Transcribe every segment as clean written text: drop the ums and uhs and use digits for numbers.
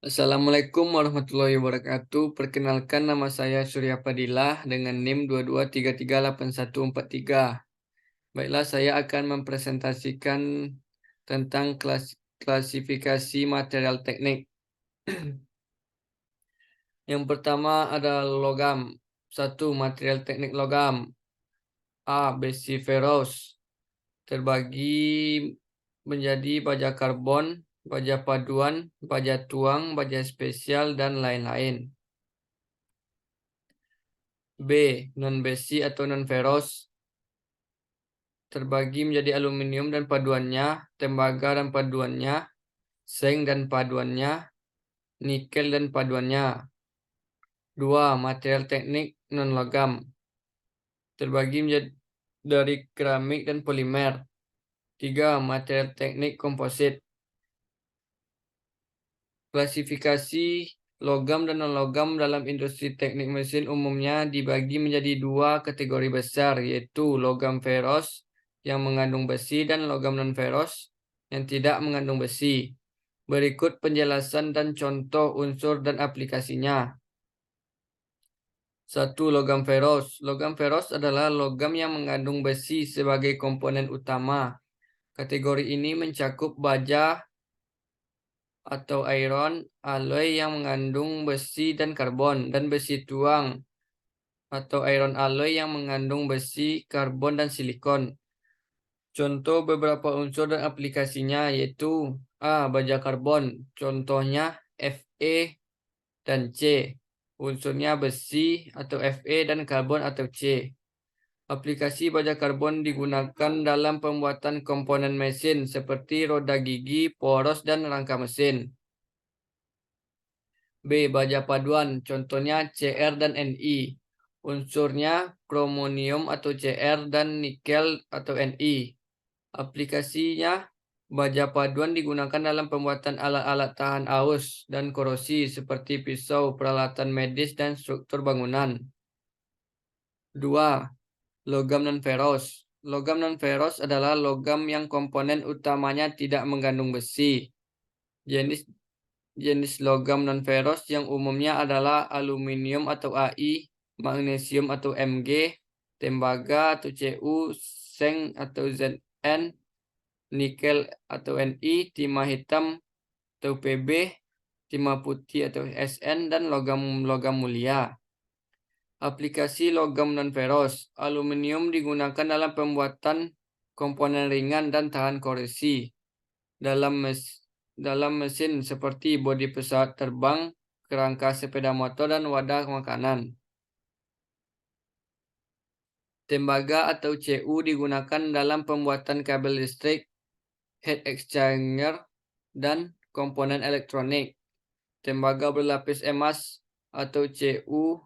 Assalamualaikum warahmatullahi wabarakatuh. Perkenalkan, nama saya Surya Padilah dengan NIM 22338143. Baiklah, saya akan mempresentasikan tentang klasifikasi material teknik. Yang pertama adalah logam. 1. Material teknik logam. A. Besi ferros. Terbagi menjadi baja karbon, baja paduan, baja tuang, baja spesial, dan lain-lain. B. Non-besi atau non-ferros. Terbagi menjadi aluminium dan paduannya, tembaga dan paduannya, seng dan paduannya, nikel dan paduannya. 2. Material teknik non-logam. Terbagi menjadi dari keramik dan polimer. 3. Material teknik komposit. Klasifikasi logam dan non-logam dalam industri teknik mesin umumnya dibagi menjadi dua kategori besar, yaitu logam ferros yang mengandung besi dan logam non-ferros yang tidak mengandung besi. Berikut penjelasan dan contoh unsur dan aplikasinya. 1. Logam ferros. Logam ferros adalah logam yang mengandung besi sebagai komponen utama. Kategori ini mencakup baja atau iron alloy yang mengandung besi dan karbon, dan besi tuang atau iron alloy yang mengandung besi, karbon, dan silikon. Contoh beberapa unsur dan aplikasinya yaitu A. Baja karbon. Contohnya Fe dan C. Unsurnya besi atau Fe dan karbon atau C. Aplikasi baja karbon digunakan dalam pembuatan komponen mesin seperti roda gigi, poros, dan rangka mesin. B. Baja paduan, contohnya Cr dan Ni. Unsurnya kromonium atau Cr dan nikel atau Ni. Aplikasinya, baja paduan digunakan dalam pembuatan alat-alat tahan aus dan korosi seperti pisau, peralatan medis, dan struktur bangunan. 2. Logam non-ferros. Logam non-ferros adalah logam yang komponen utamanya tidak mengandung besi. Jenis logam non-ferros yang umumnya adalah aluminium atau Ai, magnesium atau Mg, tembaga atau Cu, seng atau Zn, nikel atau Ni, timah hitam atau Pb, timah putih atau Sn, dan logam mulia. Aplikasi logam non-ferros. Aluminium digunakan dalam pembuatan komponen ringan dan tahan korozisi dalam mesin seperti bodi pesawat terbang, kerangka sepeda motor, dan wadah makanan. Tembaga atau Cu digunakan dalam pembuatan kabel listrik, heat exchanger, dan komponen elektronik. Tembaga berlapis emas atau CuAu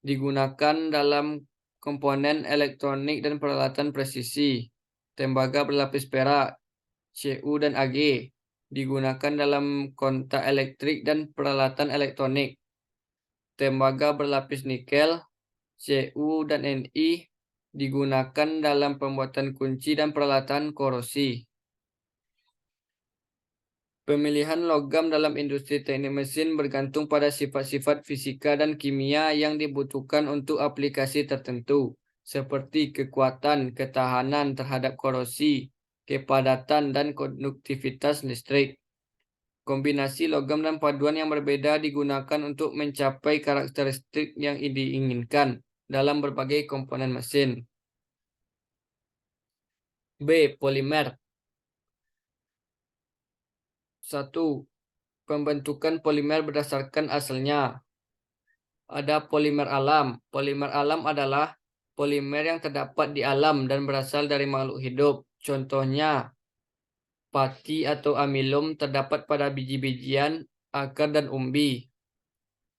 digunakan dalam komponen elektronik dan peralatan presisi. Tembaga berlapis perak, Cu dan Ag, digunakan dalam kontak elektrik dan peralatan elektronik. Tembaga berlapis nikel, Cu dan Ni, digunakan dalam pembuatan kunci dan peralatan korosi. Pemilihan logam dalam industri teknik mesin bergantung pada sifat-sifat fisika dan kimia yang dibutuhkan untuk aplikasi tertentu, seperti kekuatan, ketahanan terhadap korosi, kepadatan, dan konduktivitas listrik. Kombinasi logam dan paduan yang berbeda digunakan untuk mencapai karakteristik yang diinginkan dalam berbagai komponen mesin. B. Polimer. 1. Pembentukan polimer berdasarkan asalnya. Ada polimer alam. Polimer alam adalah polimer yang terdapat di alam dan berasal dari makhluk hidup. Contohnya, pati atau amilum terdapat pada biji-bijian, akar, dan umbi.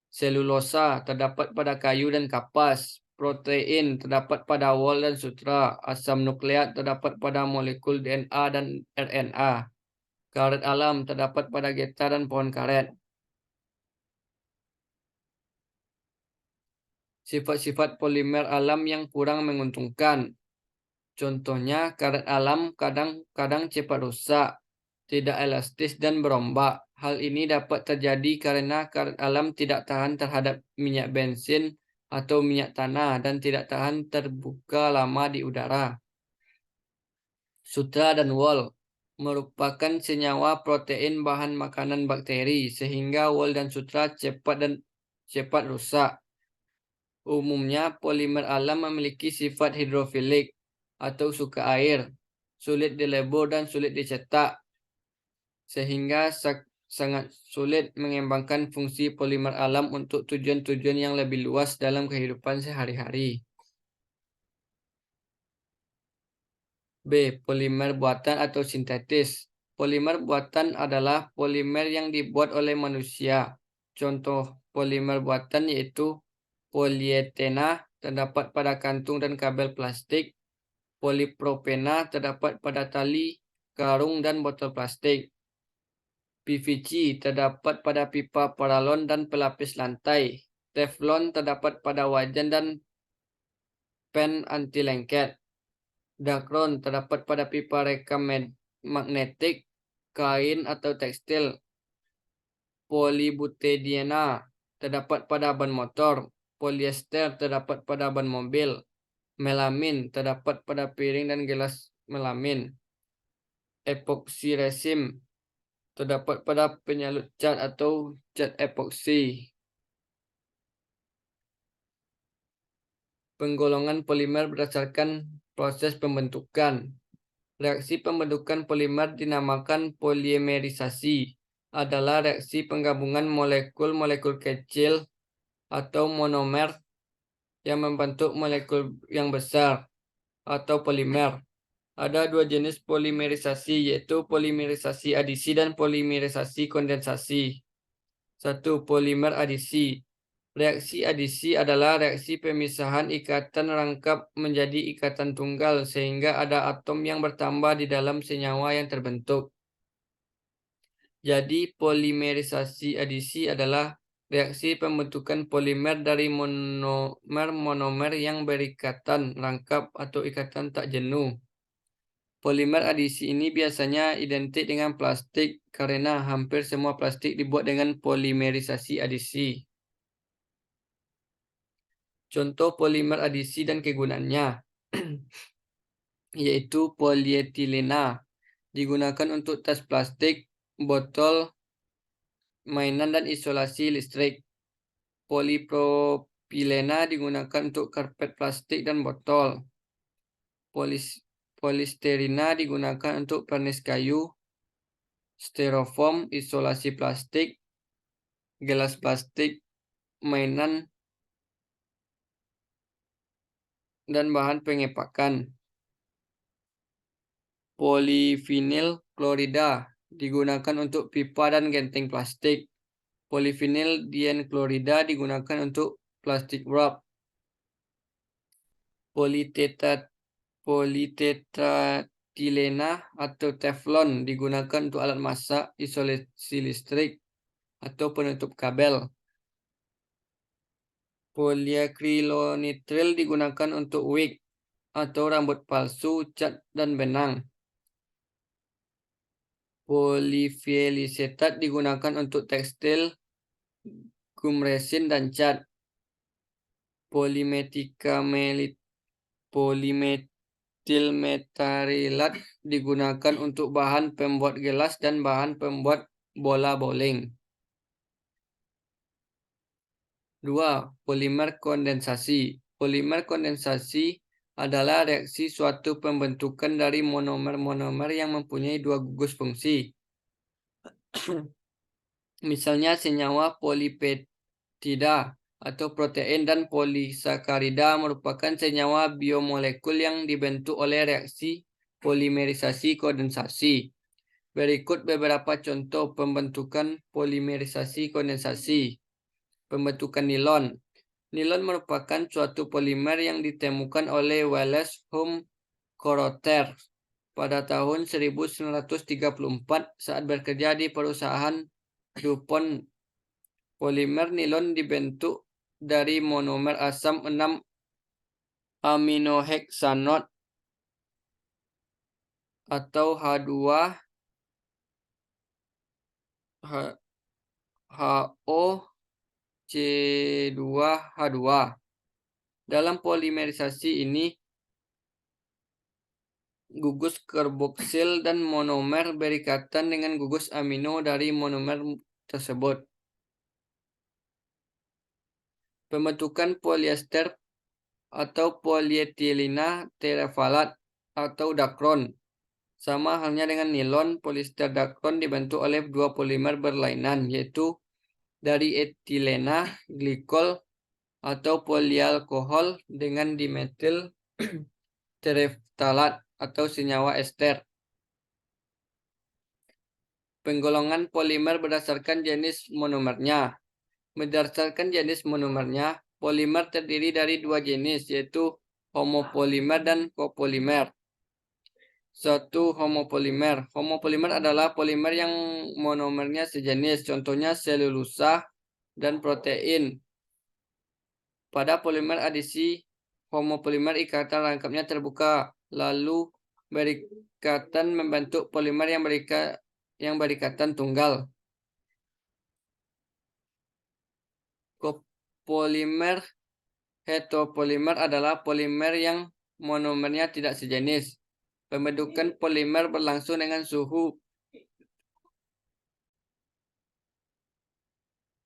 Selulosa terdapat pada kayu dan kapas. Protein terdapat pada wol dan sutra. Asam nukleat terdapat pada molekul DNA dan RNA. Karet alam terdapat pada getah dan pohon karet. Sifat-sifat polimer alam yang kurang menguntungkan. Contohnya, karet alam kadang-kadang cepat rusak. tidak elastis dan berombak. Hal ini dapat terjadi karena karet alam tidak tahan terhadap minyak bensin atau minyak tanah dan tidak tahan terbuka lama di udara. Sutra dan wol merupakan senyawa protein bahan makanan bakteri, sehingga wol dan sutra cepat rusak. Umumnya, polimer alam memiliki sifat hidrofilik atau suka air, sulit dilebur dan sulit dicetak, sehingga sangat sulit mengembangkan fungsi polimer alam untuk tujuan-tujuan yang lebih luas dalam kehidupan sehari-hari. B. Polimer buatan atau sintetis. Polimer buatan adalah polimer yang dibuat oleh manusia. Contoh polimer buatan yaitu polietena terdapat pada kantung dan kabel plastik. Polipropena terdapat pada tali, karung, dan botol plastik. PVC terdapat pada pipa paralon dan pelapis lantai. Teflon terdapat pada wajan dan pen anti lengket. Dakron terdapat pada pipa rekam magnetik, kain atau tekstil. Polybutadiena terdapat pada ban motor. Polyester terdapat pada ban mobil. Melamin terdapat pada piring dan gelas melamin. Epoxy resin terdapat pada penyalut cat atau cat epoksi. Penggolongan polimer berdasarkan proses pembentukan. Reaksi pembentukan polimer dinamakan polimerisasi. Adalah reaksi penggabungan molekul-molekul kecil atau monomer yang membentuk molekul yang besar atau polimer. Ada dua jenis polimerisasi, yaitu polimerisasi adisi dan polimerisasi kondensasi. 1. Polimer adisi. Reaksi adisi adalah reaksi pemisahan ikatan rangkap menjadi ikatan tunggal sehingga ada atom yang bertambah di dalam senyawa yang terbentuk. Jadi polimerisasi adisi adalah reaksi pembentukan polimer dari monomer-monomer yang berikatan rangkap atau ikatan tak jenuh. Polimer adisi ini biasanya identik dengan plastik karena hampir semua plastik dibuat dengan polimerisasi adisi. Contoh polimer adisi dan kegunaannya yaitu polietilena digunakan untuk tas plastik, botol mainan dan isolasi listrik. Polipropilena digunakan untuk karpet plastik dan botol. Polisterina digunakan untuk pernis kayu, styrofoam, isolasi plastik, gelas plastik, mainan, dan bahan pengepakan. Polivinil klorida digunakan untuk pipa dan genting plastik. Polivinil dienklorida digunakan untuk plastik wrap. Politetratilena atau teflon digunakan untuk alat masak, isolasi listrik, atau penutup kabel. Poliakrilonitril digunakan untuk wig atau rambut palsu, cat, dan benang. Polivinylisetat digunakan untuk tekstil, gum resin, dan cat. Polimetilmetarilat digunakan untuk bahan pembuat gelas dan bahan pembuat bola bowling. 2. Polimer kondensasi. Polimer kondensasi adalah reaksi suatu pembentukan dari monomer-monomer yang mempunyai dua gugus fungsi. Misalnya senyawa polipeptida atau protein dan polisakarida merupakan senyawa biomolekul yang dibentuk oleh reaksi polimerisasi kondensasi. Berikut beberapa contoh pembentukan polimerisasi kondensasi. Pembentukan nilon. Nilon merupakan suatu polimer yang ditemukan oleh Wallace Hume-Corother pada tahun 1934 saat bekerja di perusahaan DuPont. Polimer nilon dibentuk dari monomer asam 6 aminoheksanat atau H2 HOC2H2. Dalam polimerisasi ini, gugus karboksil dan monomer berikatan dengan gugus amino dari monomer tersebut. Pembentukan polyester atau polietilena terephthalate atau dakron. Sama halnya dengan nilon, poliester dakron dibentuk oleh dua polimer berlainan, yaitu dari etilena glikol atau polialkohol dengan dimetil terephthalate atau senyawa ester. Penggolongan polimer berdasarkan jenis monomernya. Berdasarkan jenis monomernya, polimer terdiri dari dua jenis, yaitu homopolimer dan copolimer. Satu, homopolimer. Homopolimer adalah polimer yang monomernya sejenis, contohnya selulosa dan protein. Pada polimer adisi, homopolimer ikatan rangkapnya terbuka, lalu berikatan membentuk polimer yang berikatan tunggal. Copolimer heteropolimer adalah polimer yang monomernya tidak sejenis. Pembentukan polimer berlangsung dengan suhu.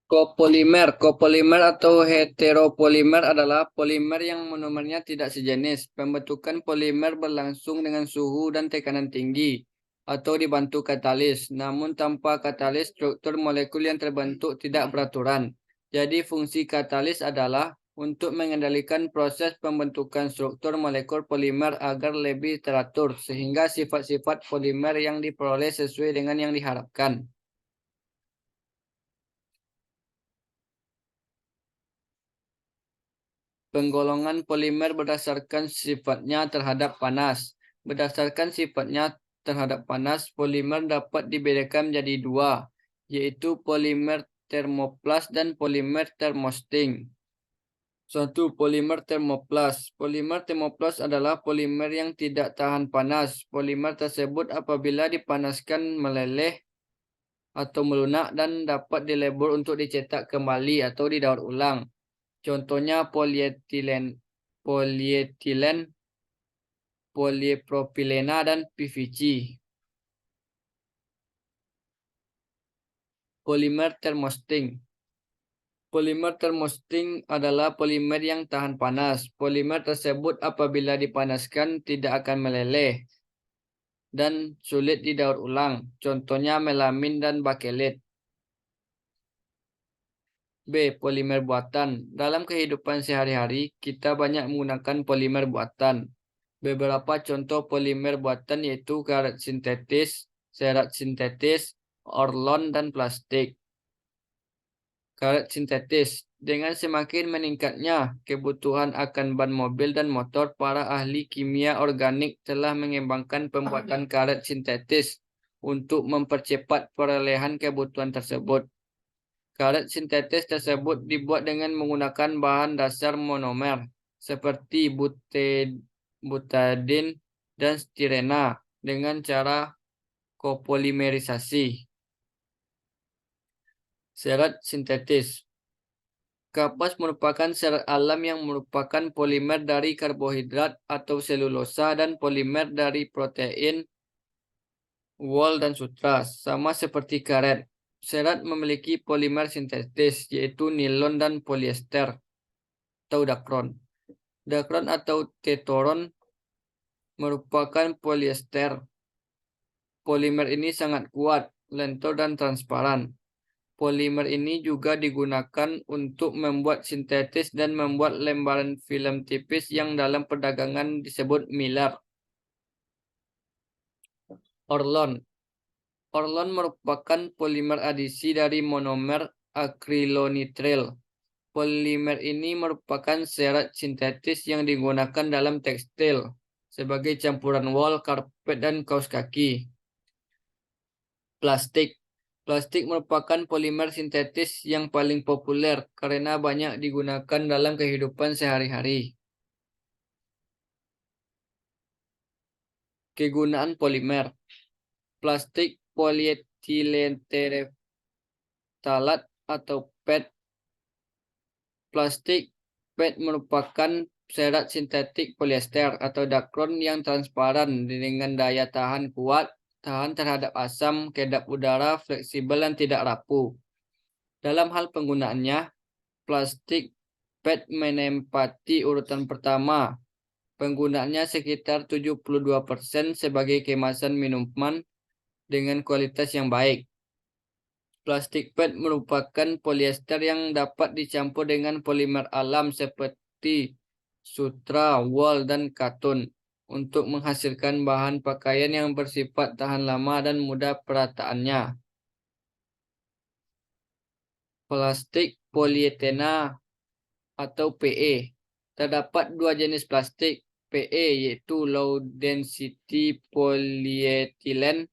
Copolimer atau heteropolimer adalah polimer yang monomernya tidak sejenis. Pembentukan polimer berlangsung dengan suhu dan tekanan tinggi atau dibantu katalis. Namun tanpa katalis, struktur molekul yang terbentuk tidak beraturan. Jadi fungsi katalis adalah untuk mengendalikan proses pembentukan struktur molekul polimer agar lebih teratur, sehingga sifat-sifat polimer yang diperoleh sesuai dengan yang diharapkan. Penggolongan polimer berdasarkan sifatnya terhadap panas. Berdasarkan sifatnya terhadap panas, polimer dapat dibedakan menjadi dua, yaitu polimer termoplas dan polimer termosting. Satu, polimer termoplas. Polimer termoplas adalah polimer yang tidak tahan panas. Polimer tersebut apabila dipanaskan meleleh atau melunak dan dapat dilebur untuk dicetak kembali atau didaur ulang. Contohnya polietilen, polipropilena, dan PVC. Polimer termosting. Polimer termosting adalah polimer yang tahan panas. Polimer tersebut apabila dipanaskan tidak akan meleleh dan sulit didaur ulang. Contohnya melamin dan bakelit. B. Polimer buatan. Dalam kehidupan sehari-hari, kita banyak menggunakan polimer buatan. Beberapa contoh polimer buatan yaitu karet sintetis, serat sintetis, orlon, dan plastik. Karet sintetis. Dengan semakin meningkatnya kebutuhan akan ban mobil dan motor, para ahli kimia organik telah mengembangkan pembuatan karet sintetis untuk mempercepat perolehan kebutuhan tersebut. Karet sintetis tersebut dibuat dengan menggunakan bahan dasar monomer seperti butadin dan stirena dengan cara kopolimerisasi. Serat sintetis. Kapas merupakan serat alam yang merupakan polimer dari karbohidrat atau selulosa dan polimer dari protein, wol, dan sutras, sama seperti karet. Serat memiliki polimer sintetis, yaitu nilon dan polyester atau dakron. Dakron atau tetoron merupakan polyester. Polimer ini sangat kuat, lentur, dan transparan. Polimer ini juga digunakan untuk membuat sintetis dan membuat lembaran film tipis yang dalam perdagangan disebut mylar. Orlon. Orlon merupakan polimer adisi dari monomer akrilonitril. Polimer ini merupakan serat sintetis yang digunakan dalam tekstil sebagai campuran wol, karpet, dan kaos kaki. Plastik. Plastik merupakan polimer sintetis yang paling populer karena banyak digunakan dalam kehidupan sehari-hari. Kegunaan polimer. Plastik polietilen talat atau PET. Plastik PET merupakan serat sintetik polyester atau dakron yang transparan dengan daya tahan kuat, tahan terhadap asam, kedap udara, fleksibel dan tidak rapuh. Dalam hal penggunaannya, plastik PET menempati urutan pertama. Penggunaannya sekitar 72% sebagai kemasan minuman dengan kualitas yang baik. Plastik PET merupakan polyester yang dapat dicampur dengan polimer alam seperti sutra, wool, dan katun untuk menghasilkan bahan pakaian yang bersifat tahan lama dan mudah perataannya. Plastik polietena atau PE. Terdapat dua jenis plastik PE yaitu low density polyethylene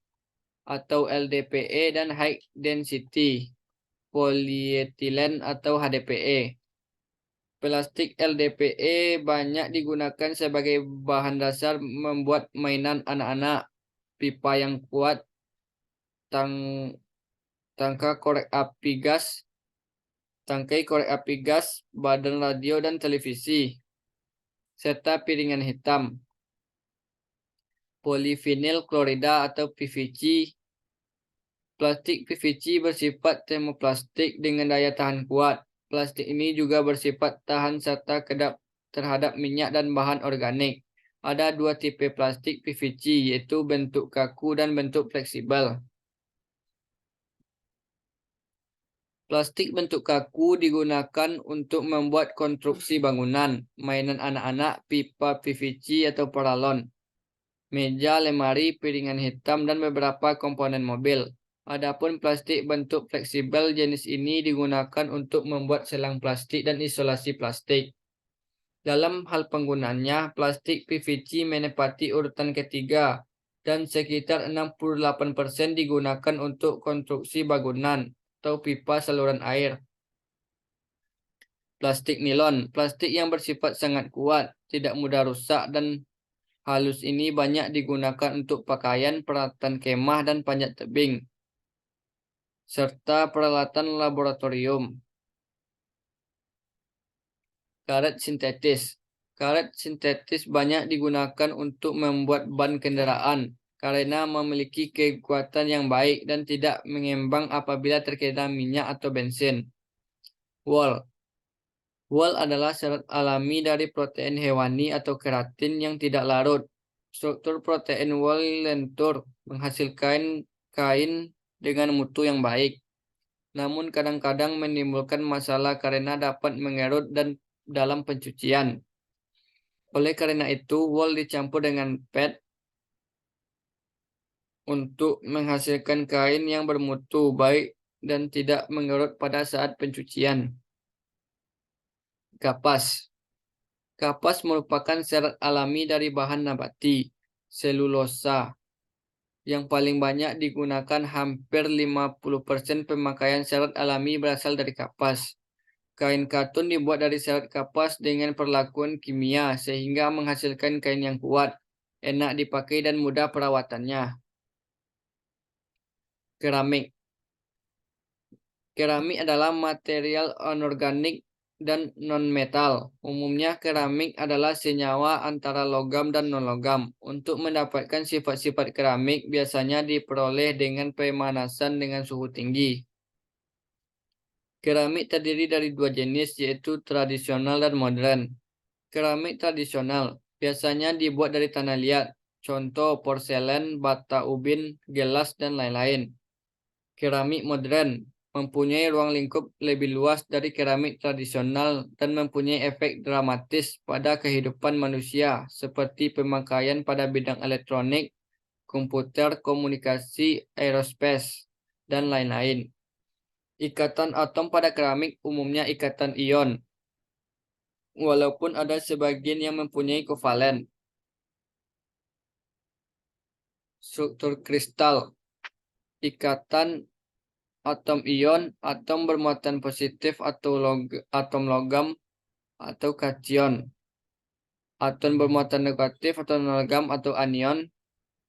atau LDPE dan high density polyethylene atau HDPE. Plastik LDPE banyak digunakan sebagai bahan dasar membuat mainan anak-anak, pipa yang kuat, tangkai korek api gas, badan radio dan televisi, serta piringan hitam. Polivinil klorida atau PVC. Plastik PVC bersifat termoplastik dengan daya tahan kuat. Plastik ini juga bersifat tahan serta kedap terhadap minyak dan bahan organik. Ada dua tipe plastik PVC, yaitu bentuk kaku dan bentuk fleksibel. Plastik bentuk kaku digunakan untuk membuat konstruksi bangunan, mainan anak-anak, pipa PVC atau paralon, meja, lemari, piringan hitam, dan beberapa komponen mobil. Adapun plastik bentuk fleksibel jenis ini digunakan untuk membuat selang plastik dan isolasi plastik. Dalam hal penggunaannya, plastik PVC menempati urutan ketiga dan sekitar 68% digunakan untuk konstruksi bangunan atau pipa saluran air. Plastik nilon, plastik yang bersifat sangat kuat, tidak mudah rusak dan halus ini banyak digunakan untuk pakaian, peralatan kemah, dan panjat tebing, serta peralatan laboratorium. Karet sintetis. Karet sintetis banyak digunakan untuk membuat ban kendaraan karena memiliki kekuatan yang baik dan tidak mengembang apabila terkena minyak atau bensin. Wool. Wool adalah serat alami dari protein hewani atau keratin yang tidak larut. Struktur protein wool lentur menghasilkan kain dengan mutu yang baik. Namun kadang-kadang menimbulkan masalah karena dapat mengerut dan dalam pencucian. Oleh karena itu, wool dicampur dengan PET untuk menghasilkan kain yang bermutu baik dan tidak mengerut pada saat pencucian. Kapas. Kapas merupakan serat alami dari bahan nabati, selulosa, yang paling banyak digunakan. Hampir 50% pemakaian serat alami berasal dari kapas. Kain katun dibuat dari serat kapas dengan perlakuan kimia sehingga menghasilkan kain yang kuat, enak dipakai dan mudah perawatannya. Keramik. Keramik adalah material anorganik dan non-metal. Umumnya keramik adalah senyawa antara logam dan non-logam. Untuk mendapatkan sifat-sifat keramik biasanya diperoleh dengan pemanasan dengan suhu tinggi. Keramik terdiri dari dua jenis, yaitu tradisional dan modern. Keramik tradisional biasanya dibuat dari tanah liat, contoh porselen, bata ubin, gelas, dan lain-lain. Keramik modern mempunyai ruang lingkup lebih luas dari keramik tradisional dan mempunyai efek dramatis pada kehidupan manusia, seperti pemakaian pada bidang elektronik, komputer, komunikasi, aerospace, dan lain-lain. Ikatan atom pada keramik umumnya ikatan ion, walaupun ada sebagian yang mempunyai kovalen. Struktur kristal. Ikatan atom ion, atom bermuatan positif atau atom logam atau kation. Atom bermuatan negatif atau non-logam atau anion.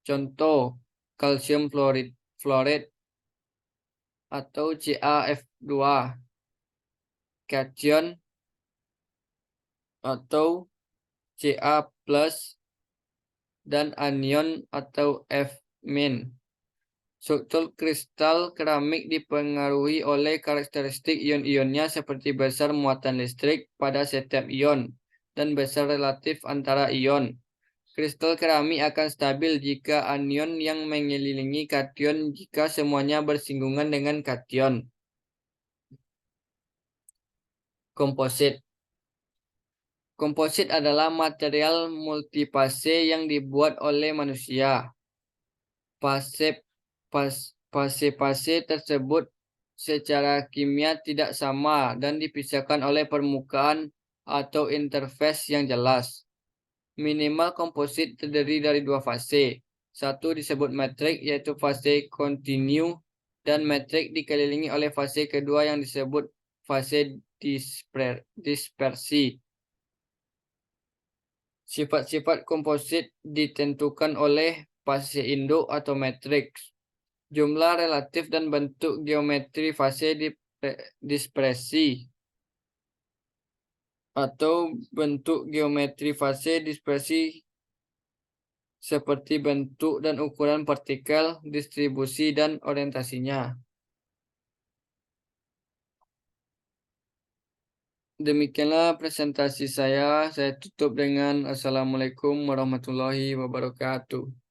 Contoh, kalsium fluoride, atau CaF2, cation atau Ca plus, dan anion atau F-. Struktur kristal keramik dipengaruhi oleh karakteristik ion-ionnya seperti besar muatan listrik pada setiap ion dan besar relatif antara ion. Kristal keramik akan stabil jika anion yang mengelilingi kation jika semuanya bersinggungan dengan kation. Komposit. Komposit adalah material multifase yang dibuat oleh manusia. Fase tersebut secara kimia tidak sama dan dipisahkan oleh permukaan atau interface yang jelas. Minimal komposit terdiri dari dua fase. Satu disebut metrik, yaitu fase kontinu, dan metrik dikelilingi oleh fase kedua yang disebut fase dispersi. Sifat-sifat komposit ditentukan oleh fase induk atau matriks, jumlah relatif dan bentuk geometri fase dispersi atau bentuk geometri fase dispersi seperti bentuk dan ukuran partikel, distribusi, dan orientasinya. Demikianlah presentasi saya. Saya tutup dengan Assalamualaikum warahmatullahi wabarakatuh.